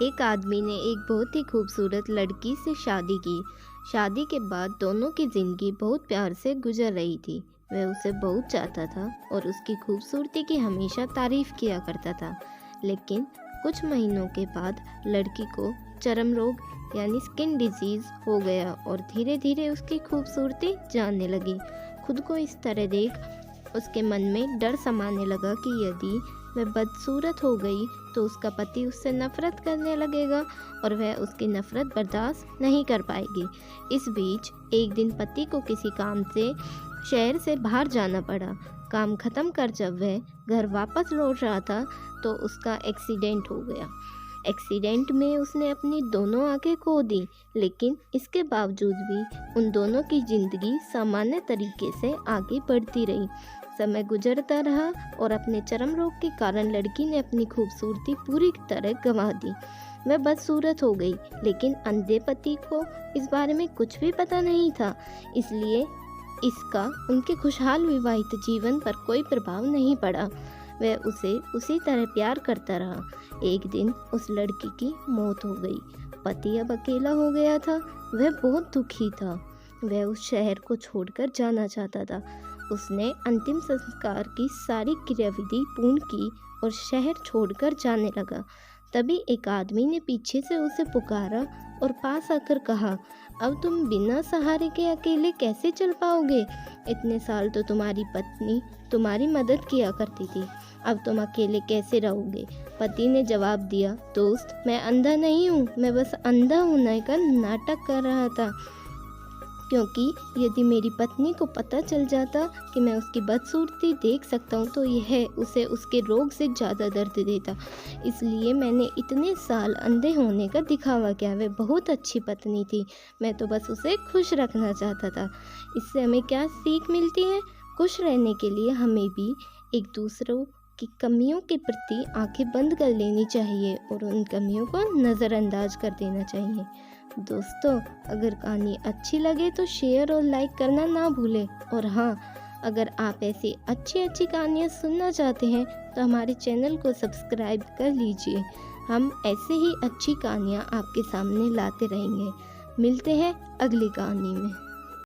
एक आदमी ने एक बहुत ही खूबसूरत लड़की से शादी की। शादी के बाद दोनों की ज़िंदगी बहुत प्यार से गुजर रही थी। वह उसे बहुत चाहता था और उसकी खूबसूरती की हमेशा तारीफ किया करता था। लेकिन कुछ महीनों के बाद लड़की को चर्म रोग यानी स्किन डिजीज़ हो गया और धीरे धीरे उसकी खूबसूरती जाने लगी। खुद को इस तरह देख उसके मन में डर समाने लगा कि यदि वह बदसूरत हो गई तो उसका पति उससे नफरत करने लगेगा और वह उसकी नफरत बर्दाश्त नहीं कर पाएगी। इस बीच एक दिन पति को किसी काम से शहर से बाहर जाना पड़ा। काम खत्म कर जब वह घर वापस लौट रहा था तो उसका एक्सीडेंट हो गया। एक्सीडेंट में उसने अपनी दोनों आंखें खो दी, लेकिन इसके बावजूद भी उन दोनों की ज़िंदगी सामान्य तरीके से आगे बढ़ती रही। समय गुजरता रहा और अपने चर्म रोग के कारण लड़की ने अपनी खूबसूरती पूरी तरह गंवा दी। वह बदसूरत हो गई, लेकिन अंधे पति को इस बारे में कुछ भी पता नहीं था, इसलिए इसका उनके खुशहाल विवाहित जीवन पर कोई प्रभाव नहीं पड़ा। वह उसे उसी तरह प्यार करता रहा। एक दिन उस लड़की की मौत हो गई। पति अब अकेला हो गया था। वह बहुत दुखी था। वह उस शहर को छोड़कर जाना चाहता था। उसने अंतिम संस्कार की सारी क्रियाविधि पूर्ण की और शहर छोड़कर जाने लगा। तभी एक आदमी ने पीछे से उसे पुकारा और पास आकर कहा, अब तुम बिना सहारे के अकेले कैसे चल पाओगे? इतने साल तो तुम्हारी पत्नी तुम्हारी मदद किया करती थी, अब तुम अकेले कैसे रहोगे? पति ने जवाब दिया, दोस्त, मैं अंधा नहीं हूँ, मैं बस अंधा होने का नाटक कर रहा था, क्योंकि यदि मेरी पत्नी को पता चल जाता कि मैं उसकी बदसूरती देख सकता हूँ तो यह उसे उसके रोग से ज़्यादा दर्द देता। इसलिए मैंने इतने साल अंधे होने का दिखावा किया। वह बहुत अच्छी पत्नी थी, मैं तो बस उसे खुश रखना चाहता था। इससे हमें क्या सीख मिलती है? खुश रहने के लिए हमें भी एक दूसरों की कमियों के प्रति आंखें बंद कर लेनी चाहिए और उन कमियों को नज़रअंदाज कर देना चाहिए। दोस्तों, अगर कहानी अच्छी लगे तो शेयर और लाइक करना ना भूलें। और हाँ, अगर आप ऐसी अच्छी कहानियाँ सुनना चाहते हैं तो हमारे चैनल को सब्सक्राइब कर लीजिए। हम ऐसे ही अच्छी कहानियाँ आपके सामने लाते रहेंगे। मिलते हैं अगली कहानी में।